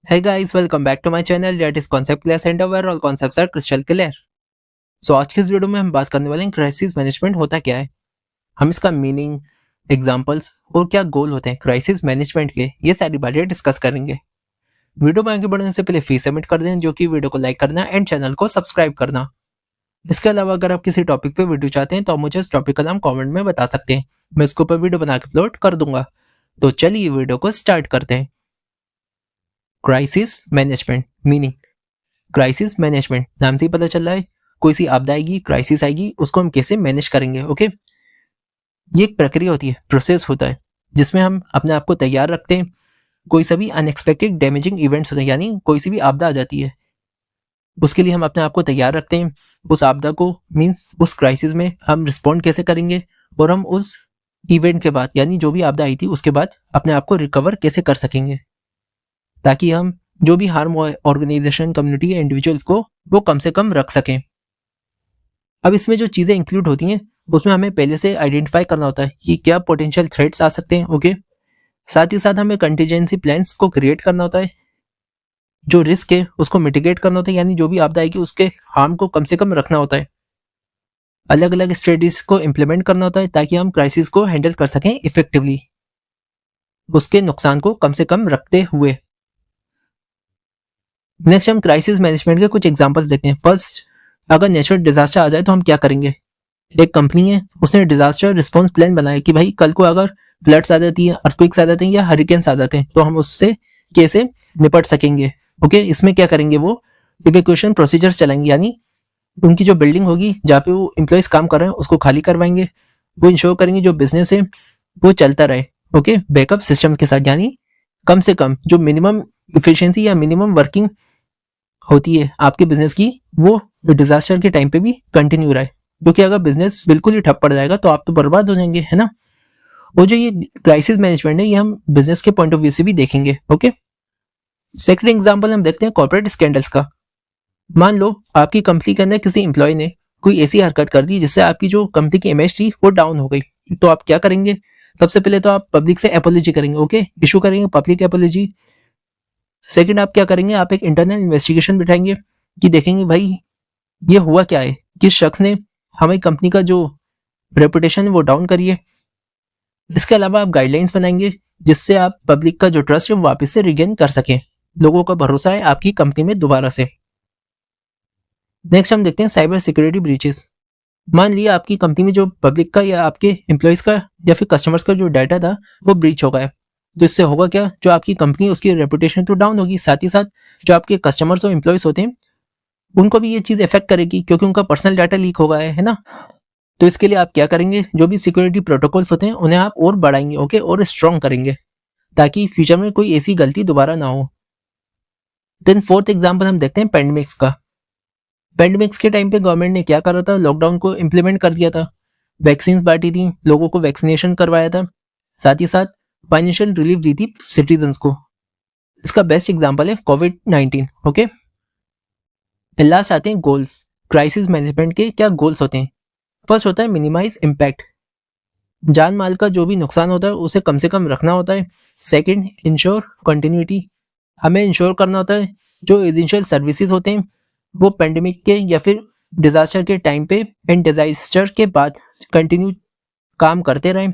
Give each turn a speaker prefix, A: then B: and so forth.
A: Hey guys, welcome back to my channel that is Concept Class and where all concepts are crystal clear. So आज की इस video में हम बात करने वाले हैं क्राइसिस मैनेजमेंट होता क्या है, हम इसका मीनिंग, एग्जांपल्स और क्या गोल होते हैं क्राइसिस मैनेजमेंट के, ये सारी बातें डिस्कस करेंगे। वीडियो में आगे बढ़ने से पहले फीस सबमिट कर दें, जो कि वीडियो को लाइक करना एंड चैनल को सब्सक्राइब करना। इसके अलावा अगर आप किसी टॉपिक पे वीडियो चाहते हैं तो आप मुझे इस टॉपिक का नाम कॉमेंट में बता सकते हैं, मैं इसके ऊपर वीडियो बना के अपलोड कर दूंगा। तो चलिए वीडियो को स्टार्ट करते हैं। Crisis management meaning, crisis management नाम से ही पता चल रहा है कोई सी आपदा आएगी, क्राइसिस आएगी, उसको हम कैसे मैनेज करेंगे। ओके, ये एक प्रक्रिया होती है, प्रोसेस होता है जिसमें हम अपने आप को तैयार रखते हैं। कोई सभी अनएक्सपेक्टेड डैमेजिंग इवेंट्स होते हैं, यानी कोई सी भी आपदा आ जाती है, उसके लिए हम अपने आप को तैयार रखते हैं। उस आपदा को मीन्स उस क्राइसिस में हम रिस्पॉन्ड कैसे करेंगे और हम उस इवेंट के बाद, यानी जो भी आपदा आई थी उसके बाद अपने आप को रिकवर कैसे कर सकेंगे, ताकि हम जो भी हार्म ऑर्गेनाइजेशन, कम्युनिटी या इंडिविजुअल्स को वो कम से कम रख सकें। अब इसमें जो चीज़ें इंक्लूड होती हैं उसमें हमें पहले से आइडेंटिफाई करना होता है कि क्या पोटेंशियल थ्रेट्स आ सकते हैं। ओके, साथ ही साथ हमें कंटीजेंसी प्लान्स को क्रिएट करना होता है, जो रिस्क है उसको मिटिगेट करना होता है, यानी जो भी आपदा आएगी उसके हार्म को कम से कम रखना होता है। अलग अलग स्ट्रेटजीज को इम्प्लीमेंट करना होता है ताकि हम क्राइसिस को हैंडल कर सकें इफेक्टिवली, उसके नुकसान को कम से कम रखते हुए। नेक्स्ट हम क्राइसिस मैनेजमेंट के कुछ एग्जांपल्स देखते हैं। फर्स्ट, अगर नेचुरल डिजास्टर आ जाए तो हम क्या करेंगे। एक कंपनी है, उसने डिजास्टर रिस्पॉन्स प्लान बनाया कि भाई कल को अगर फ्लड्स आ जाती है, अर्थक्वेक्स आ जाते हैं या हरिकेन्स आ जाते हैं तो हम उससे कैसे निपट सकेंगे। ओके, इसमें क्या करेंगे, वो इवैक्यूएशन प्रोसीजर्स चलाएंगे, यानी उनकी जो बिल्डिंग होगी जहाँ पे वो एम्प्लॉयज काम कर रहे हैं उसको खाली करवाएंगे। वो इंश्योर करेंगे जो बिजनेस है वो चलता रहे। ओके, बैकअप सिस्टम के साथ, यानी कम से कम जो मिनिमम इफिशियंसी या मिनिमम वर्किंग होती है आपके बिजनेस की, वो डिजास्टर के टाइम पे भी कंटिन्यू रहे, क्योंकि अगर बिजनेस बिल्कुल ही ठप पड़ जाएगा तो आप तो बर्बाद हो जाएंगे, है ना। और जो ये क्राइसिस मैनेजमेंट है ये हम बिजनेस के पॉइंट ऑफ व्यू से भी देखेंगे। ओके, सेकंड एग्जांपल हम देखते हैं कॉर्पोरेट स्कैंडल्स का। मान लो आपकी कंपनी के अंदर किसी एम्प्लॉय ने कोई ऐसी हरकत कर दी जिससे आपकी जो कंपनी की इमेज थी वो डाउन हो गई, तो आप क्या करेंगे। सबसे पहले तो आप पब्लिक से एपोलॉजी करेंगे। ओके, इशू करेंगे पब्लिक एपोलॉजी। सेकंड, आप क्या करेंगे, आप एक इंटरनल इन्वेस्टिगेशन बिठाएंगे कि देखेंगे भाई ये हुआ क्या है, किस शख्स ने हमारी कंपनी का जो रेपुटेशन है वो डाउन करी है। इसके अलावा आप गाइडलाइंस बनाएंगे जिससे आप पब्लिक का जो ट्रस्ट है वो वापस से रिगेन कर सकें, लोगों का भरोसा है आपकी कंपनी में दोबारा से। नेक्स्ट हम देखते हैं साइबर सिक्योरिटी ब्रीचेस। मान लिया आपकी कंपनी में जो पब्लिक का या आपके एम्प्लॉयज का या फिर कस्टमर्स का जो डाटा था वो ब्रीच हो गया, तो इससे होगा क्या, जो आपकी कंपनी उसकी रेपुटेशन तो डाउन होगी, साथ ही साथ जो आपके कस्टमर्स और एम्प्लॉयज होते हैं उनको भी ये चीज़ इफेक्ट करेगी, क्योंकि उनका पर्सनल डाटा लीक हो गया है ना। तो इसके लिए आप क्या करेंगे, जो भी सिक्योरिटी प्रोटोकॉल्स होते हैं उन्हें आप और बढ़ाएंगे। ओके, और स्ट्रॉन्ग करेंगे ताकि फ्यूचर में कोई ऐसी गलती दोबारा ना हो। देन फोर्थ एग्जाम्पल हम देखते हैं पेंडेमिक्स का। पेंडेमिक्स के टाइम पे गवर्नमेंट ने क्या करा था, लॉकडाउन को इम्प्लीमेंट कर दिया था, वैक्सीन बांटी थी, लोगों को वैक्सीनेशन करवाया था, साथ ही साथ फाइनेंशियल रिलीफ दी थी सिटीजन्स को। इसका बेस्ट एग्जांपल है कोविड-19। ओके, लास्ट आते हैं गोल्स। क्राइसिस मैनेजमेंट के क्या गोल्स होते हैं। फर्स्ट होता है मिनिमाइज इम्पैक्ट, जान माल का जो भी नुकसान होता है उसे कम से कम रखना होता है। सेकंड, इंश्योर कंटिन्यूटी, हमें इंश्योर करना होता है जो एसेंशियल सर्विसेज होते हैं वो पेंडेमिक के या फिर डिजास्टर के टाइम पे एंड डिजास्टर के बाद कंटिन्यू काम करते रहें।